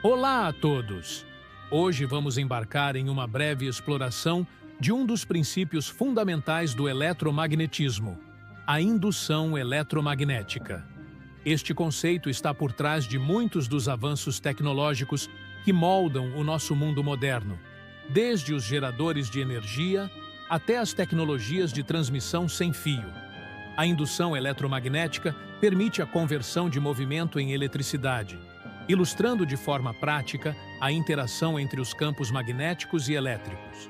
Olá a todos! Hoje vamos embarcar em uma breve exploração de um dos princípios fundamentais do eletromagnetismo, a indução eletromagnética. Este conceito está por trás de muitos dos avanços tecnológicos que moldam o nosso mundo moderno, desde os geradores de energia até as tecnologias de transmissão sem fio. A indução eletromagnética permite a conversão de movimento em eletricidade, ilustrando de forma prática a interação entre os campos magnéticos e elétricos.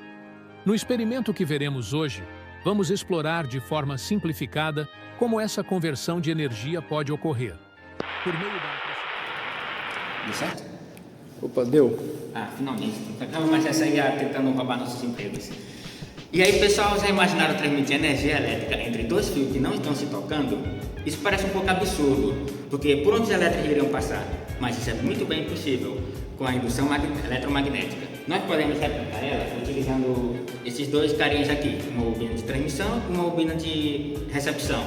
No experimento que veremos hoje, vamos explorar de forma simplificada como essa conversão de energia pode ocorrer. Por meio da... Deu certo? Opa, deu. Finalmente. Acaba mais essa aí tentando roubar nossos empregos. E aí, pessoal, já imaginaram transmitir energia elétrica entre dois fios que não estão se tocando? Isso parece um pouco absurdo, porque por onde os elétrons iriam passar? Mas isso é muito bem possível com a indução eletromagnética. Nós podemos replicar ela utilizando esses dois carinhas aqui, uma bobina de transmissão e uma bobina de recepção.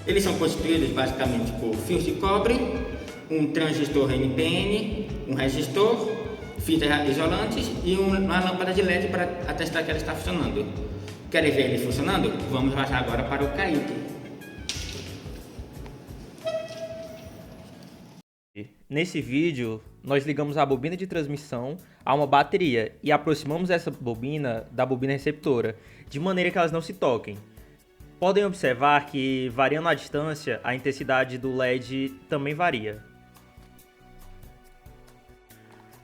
Eles são constituídos basicamente por fios de cobre, um transistor NPN, um resistor, fitas isolantes e uma lâmpada de LED para atestar que ela está funcionando. Querem ver ele funcionando? Vamos passar agora para o Kaique. Nesse vídeo, nós ligamos a bobina de transmissão a uma bateria e aproximamos essa bobina da bobina receptora, de maneira que elas não se toquem. Podem observar que, variando a distância, a intensidade do LED também varia.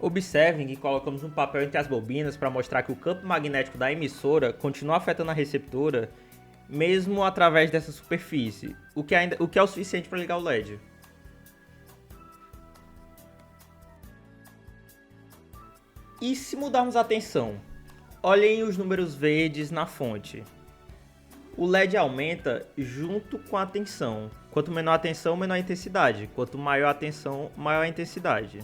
Observem que colocamos um papel entre as bobinas para mostrar que o campo magnético da emissora continua afetando a receptora, mesmo através dessa superfície, o que é o suficiente para ligar o LED. E se mudarmos a tensão? Olhem os números verdes na fonte. O LED aumenta junto com a tensão. Quanto menor a tensão, menor a intensidade. Quanto maior a tensão, maior a intensidade.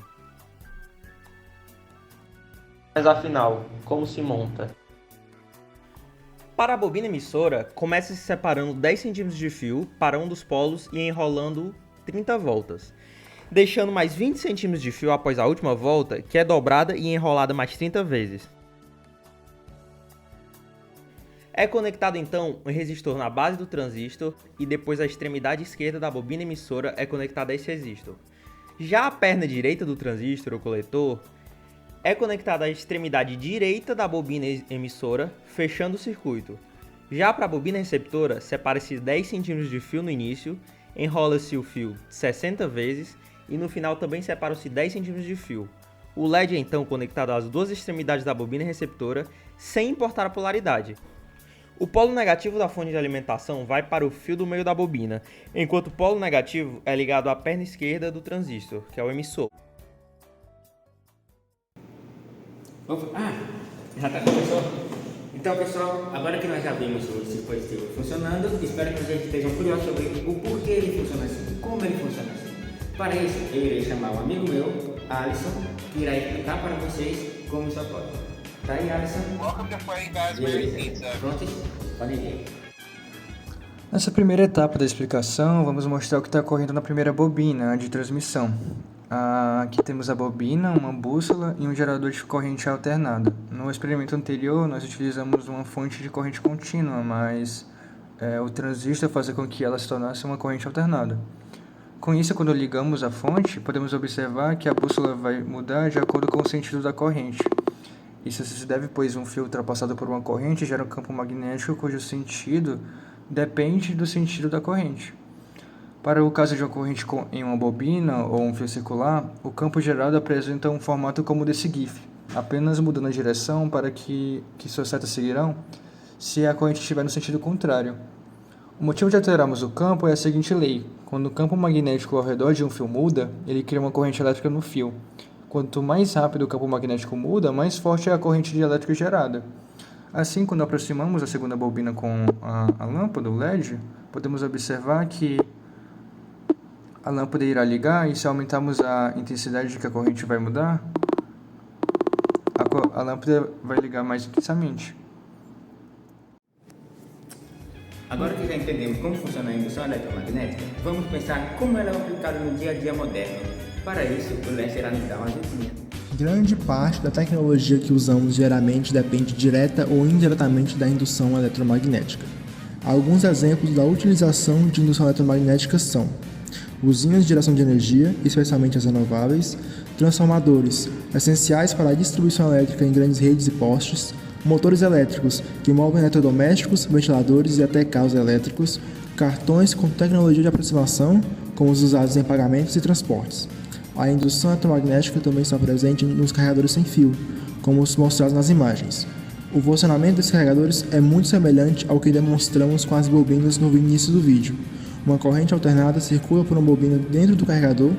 Mas afinal, como se monta? Para a bobina emissora, comece se separando 10 cm de fio para um dos polos e enrolando 30 voltas. Deixando mais 20 cm de fio após a última volta, que é dobrada e enrolada mais 30 vezes. É conectado então um resistor na base do transistor e depois a extremidade esquerda da bobina emissora é conectada a esse resistor. Já a perna direita do transistor, o coletor, é conectada à extremidade direita da bobina emissora, fechando o circuito. Já para a bobina receptora, separa-se 10 cm de fio no início, enrola-se o fio 60 vezes e no final também separam-se 10 cm de fio. O LED é então conectado às duas extremidades da bobina receptora, sem importar a polaridade. O polo negativo da fonte de alimentação vai para o fio do meio da bobina, enquanto o polo negativo é ligado à perna esquerda do transistor, que é o emissor. Já está começou? Então, pessoal, agora que nós já vimos o dispositivo funcionando, espero que vocês estejam curiosos sobre o porquê ele funciona assim, como ele funciona assim. Para isso, eu irei chamar um amigo meu, Alisson, que irá explicar para vocês como isso ocorre. Tá aí, Alisson? Welcome to Freddy Fazbear's Pizza. Prontos? Podem ir. Nessa primeira etapa da explicação, vamos mostrar o que está ocorrendo na primeira bobina, a de transmissão. Aqui temos a bobina, uma bússola e um gerador de corrente alternada. No experimento anterior, nós utilizamos uma fonte de corrente contínua, mas o transistor faz com que ela se tornasse uma corrente alternada. Com isso, quando ligamos a fonte, podemos observar que a bússola vai mudar de acordo com o sentido da corrente. Isso se deve, pois um fio ultrapassado por uma corrente gera um campo magnético cujo sentido depende do sentido da corrente. Para o caso de uma corrente em uma bobina ou um fio circular, o campo gerado apresenta um formato como desse GIF, apenas mudando a direção para que suas setas seguirão se a corrente estiver no sentido contrário. O motivo de alterarmos o campo é a seguinte lei: quando o campo magnético ao redor de um fio muda, ele cria uma corrente elétrica no fio. Quanto mais rápido o campo magnético muda, mais forte é a corrente elétrica gerada. Assim, quando aproximamos a segunda bobina com a lâmpada, o LED, podemos observar que a lâmpada irá ligar e se aumentarmos a intensidade que a corrente vai mudar, a lâmpada vai ligar mais intensamente. Agora que já entendemos como funciona a indução eletromagnética, vamos pensar como ela é aplicada no dia a dia moderno. Para isso, o LED irá nos dar uma ajudinha. Grande parte da tecnologia que usamos diariamente depende direta ou indiretamente da indução eletromagnética. Alguns exemplos da utilização de indução eletromagnética são usinas de geração de energia, especialmente as renováveis, transformadores, essenciais para a distribuição elétrica em grandes redes e postes, motores elétricos, que movem eletrodomésticos, ventiladores e até carros elétricos, cartões com tecnologia de aproximação, como os usados em pagamentos e transportes. A indução eletromagnética também está presente nos carregadores sem fio, como os mostrados nas imagens. O funcionamento desses carregadores é muito semelhante ao que demonstramos com as bobinas no início do vídeo. Uma corrente alternada circula por uma bobina dentro do carregador,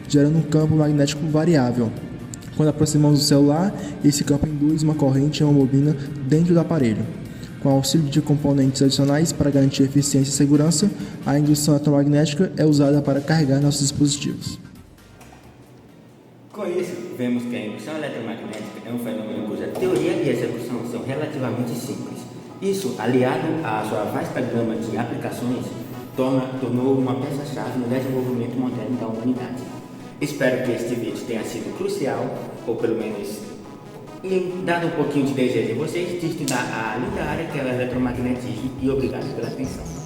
gerando um campo magnético variável. Quando aproximamos do celular, esse campo induz uma corrente em uma bobina dentro do aparelho. Com auxílio de componentes adicionais para garantir eficiência e segurança, a indução eletromagnética é usada para carregar nossos dispositivos. Com isso, vemos que a indução eletromagnética é um fenômeno cuja teoria e execução são relativamente simples. Isso, aliado à sua vasta gama de aplicações, tornou uma peça-chave no desenvolvimento moderno da humanidade. Espero que este vídeo tenha sido crucial, ou pelo menos dado um pouquinho de desejo em vocês de estudar a linda área que é o eletromagnetismo, e obrigado pela atenção.